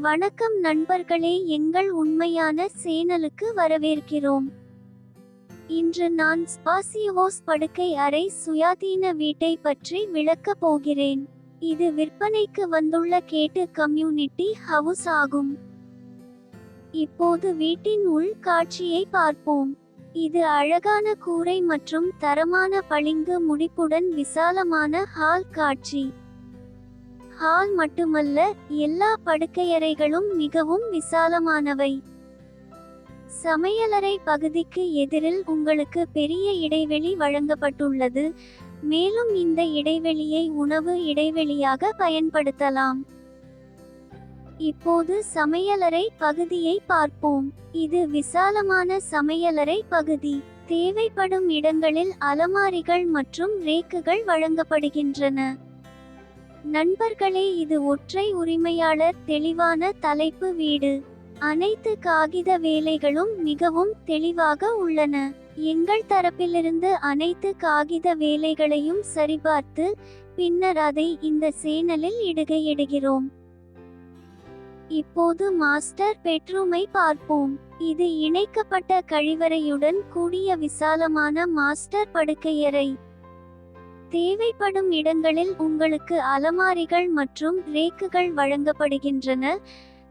வணக்கம் நண்பர்களே, எங்கள் உண்மையான சேனலுக்கு வரவேற்கிறோம். இன்று நான் ஸ்பாசியோஸ் படுக்கை அறை சுயாதீன வீட்டை பற்றி விளக்கப் போகிறேன். இது விற்பனைக்கு வந்துள்ள கேட்டு கம்யூனிட்டி ஹவுஸ் ஆகும். இப்போது வீட்டின் உள் காட்சியை பார்ப்போம். இது அழகான கூரை மற்றும் தரமான பளிங்கு முடிப்புடன் விசாலமான ஹால் காட்சி. ஹால் மட்டுமல்ல, எல்லா படுக்கையறைகளும் மிகவும் விசாலமானவை. சமையலறை பகுதிக்கு எதிரில் உங்களுக்கு பெரிய இடைவெளி வழங்கப்பட்டுள்ளது, மேலும் இந்த இடைவெளியை உணவு இடைவெளியாக பயன்படுத்தலாம். இப்போது சமையலறை பகுதியை பார்ப்போம். இது விசாலமான சமையலறை பகுதி. தேவைப்படும் இடங்களில் அலமாரிகள் மற்றும் ரேக்குகள் வழங்கப்படுகின்றன. நண்பர்களே, இது ஒற்றை உரிமையாளர் தெளிவான தலைப்பு வீடு. அனைத்து காகித வேலைகளும் மிகவும் தெளிவாக உள்ளன. எங்கள் தரப்பிலிருந்து அனைத்து காகித வேலைகளையும் சரிபார்த்து பின்னர் அதை இந்த சேனலில் இடுகிறோம். இப்போது மாஸ்டர் பெட்ரூமை பார்ப்போம். இது இணைக்கப்பட்ட கழிவறையுடன் கூடிய விசாலமான மாஸ்டர் படுக்கையறை. தேவைப்படும் இடங்களில் உங்களுக்கு அலமாரிகள் மற்றும் ரேக்குகள் வழங்கப்படுகின்றன,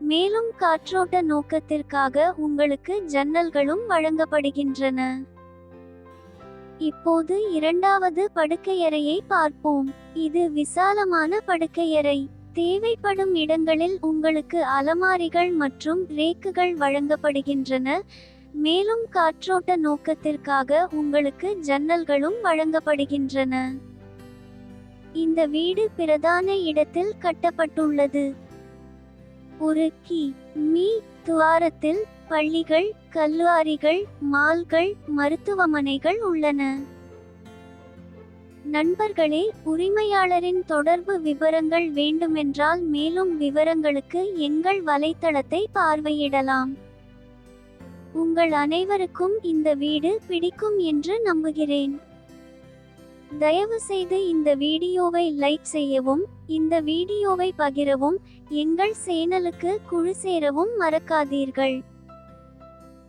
மேலும் காற்றோட்ட நோக்கத்திற்காக உங்களுக்கு ஜன்னல்களும் வழங்கப்படுகின்றன. இப்போது இரண்டாவது படுக்கையறையை பார்ப்போம். இது விசாலமான படுக்கையறை. தேவைப்படும் இடங்களில் உங்களுக்கு அலமாரிகள் மற்றும் ரேக்குகள் வழங்கப்படுகின்றன, மேலும் காற்றோட்ட நோக்கத்திற்காக உங்களுக்கு ஜன்னல்களும் வழங்கப்படுகின்றன. இந்த வீடு பிரதான இடத்தில் கட்டப்பட்டுள்ளது. ஒரு கி.மீ. துவாரத்தில் பள்ளிகள், கல்லூரிகள், மால்கள், மருத்துவமனைகள் உள்ளன. நண்பர்களே, உரிமையாளரின் தொடர்பு விவரங்கள் வேண்டுமென்றால் மேலும் விவரங்களுக்கு எங்கள் வலைத்தளத்தை பார்வையிடலாம். உங்கள் அனைவருக்கும் இந்த வீடு பிடிக்கும் என்று நம்புகிறேன். தயவுசெய்து இந்த வீடியோவை லைக் செய்யவும், இந்த வீடியோவை பகிரவும், எங்கள் சேனலுக்கு குழு சேரவும் மறக்காதீர்கள்.